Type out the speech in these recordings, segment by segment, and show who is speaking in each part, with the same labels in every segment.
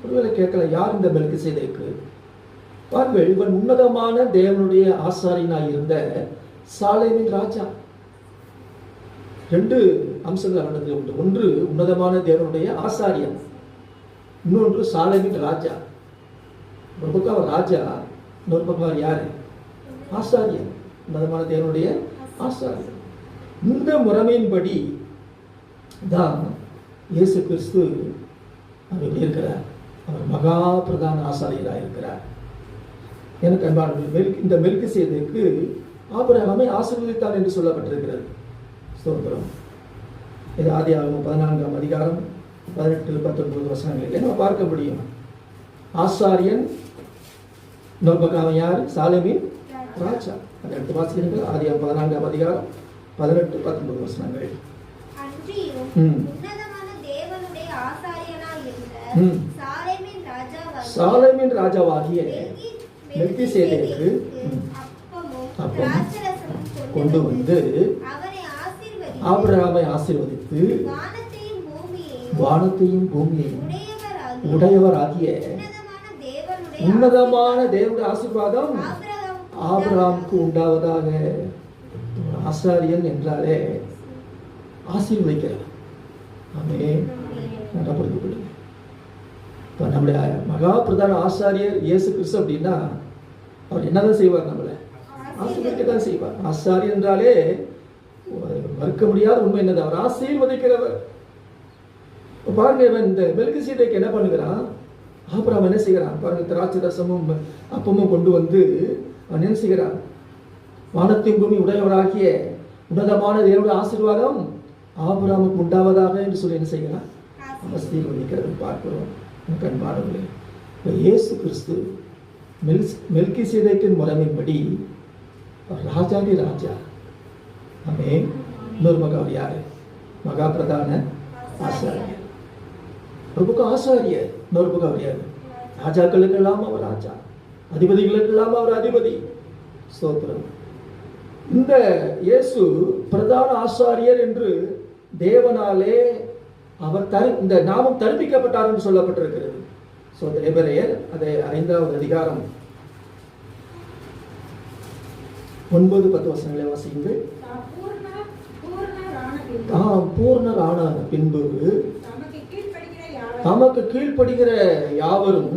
Speaker 1: ஒருவேளை கேட்கலாம், யார் இந்த மெல்கிசேதேக்கு? பாருங்கள், இவன் உன்னதமான தேவனுடைய ஆசாரியனாய் இருந்த சாலேமின் ராஜா. 2 அம்சங்கள் அவனுக்கு உண்டு. ஒன்று உன்னதமான தேவனுடைய ஆசாரியன், இன்னொன்று சாலேமின் ராஜா. ஒரு பக்கம் அவர் ராஜா, இன்னொரு பக்கம் அவர் யாரு? ஆசாரியன், உன்னதமான தேவனுடைய ஆசாரியன். இந்த முறைமையின்படி தான் இயேசு கிறிஸ்து அவர் இருக்கிறார். அவர் மகா பிரதான ஆசாரியராக இருக்கிறார். எனக்கு அன்பானவர்களே, இந்த மெல்கிசேதேக்கு ஆபிரகாமை ஆசீர்வதித்தார் என்று சொல்லப்பட்டிருக்கிறது. ஸ்தோத்திரம். இது ஆதியாகமம் 14ஆம் அதிகாரம் 18-19 வசனங்களில் நம்ம பார்க்க முடியும். ஆசாரியன், இன்னொரு பக்கம் யார்? சாலேமின் ராஜா. அதை எடுத்து வாசிக்கிறீர்கள். ஆதியாகமம் 14ஆம் அதிகாரம் 18-19 வசனங்கள். சாலேமின் ராஜாவாகிய மெல்கிசேதேக்கு அப்பம் கொண்டு வந்து ஆபிரகாமை ஆசீர்வதித்து வானத்தையும் பூமியையும் உடையவராகிய உன்னதமான தேவனுடைய ஆசீர்வாதம் ஆபிரகாமுக்கு உண்டாவதாக. ஆசாரியன் என்றாலே ஆசீர்வதிக்கிறார். ஆமென். நல்லா புரிந்து கொள்ளுங்க. இப்போ நம்முடைய மகா பிரதான ஆசாரியர் இயேசு கிறிஸ்து அப்படின்னா அவர் என்னதான் செய்வார்? நம்மளை ஆசீர்வதிக்கத்தான் செய்வார். ஆசாரியர் என்றாலே மறுக்க முடியாத உண்மை என்னது? அவர் ஆசீர்வதிக்கிறவர். பாருங்க, இந்த மெல்கிசேதேக்கு என்ன பண்ணுகிறான்? ஆபிரகாம் என்ன செய்கிறான் பாருங்க, திராட்சை ரசமும் அப்பமும் கொண்டு வந்து அவன் என்ன செய்கிறான்? வானத்தின் பூமி உடையவராகிய உன்னதமான தேவனுடைய ஆசீர்வாதம் ஆபிரகாமுக்கு உண்டாவதாக என்று சொல்லி என்ன செய்கிறான்? ஆசீர்வதிக்கிறது பார்க்கிறோம். கண்பானவர்களே, இயேசு கிறிஸ்து மெல்கிசேதேக்கின் முறைமைப்படி ராஜாதி ராஜா. ஆமென். இன்னொரு பக்கம் அவர் யாரு? மகா பிரதான ஆசாரியர். ஒரு பக்கம் ஆசாரியர், இன்னொரு பக்கம் அவர் யாரு? ராஜாக்களுக்கெல்லாம் அவர் ராஜா, அதிபதிகளுக்கெல்லாம் அவர் அதிபதி. ஸ்தோத்திரம். இந்த இயேசு பிரதான ஆசாரியர் என்று தேவனாலே அவர் இந்த நாமம் தரிப்பிக்கப்பட்டார் என்று சொல்லப்பட்டிருக்கிறது. எபிரேயர் அதை 5ஆவது அதிகாரம் 9-10 வசனங்களை வாசியுங்கள். பூர்ணரான பின்பு தமக்கு கீழ்ப்படுகிற யாவரும்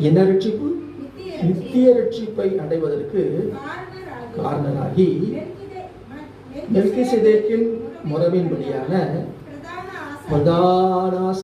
Speaker 1: என்ன ரட்சிப்பு? நித்திய ரட்சிப்பை அடைவதற்கு காரணராகி மெல்கிசேதேக்கின் முறைமையின்படியான பிரதான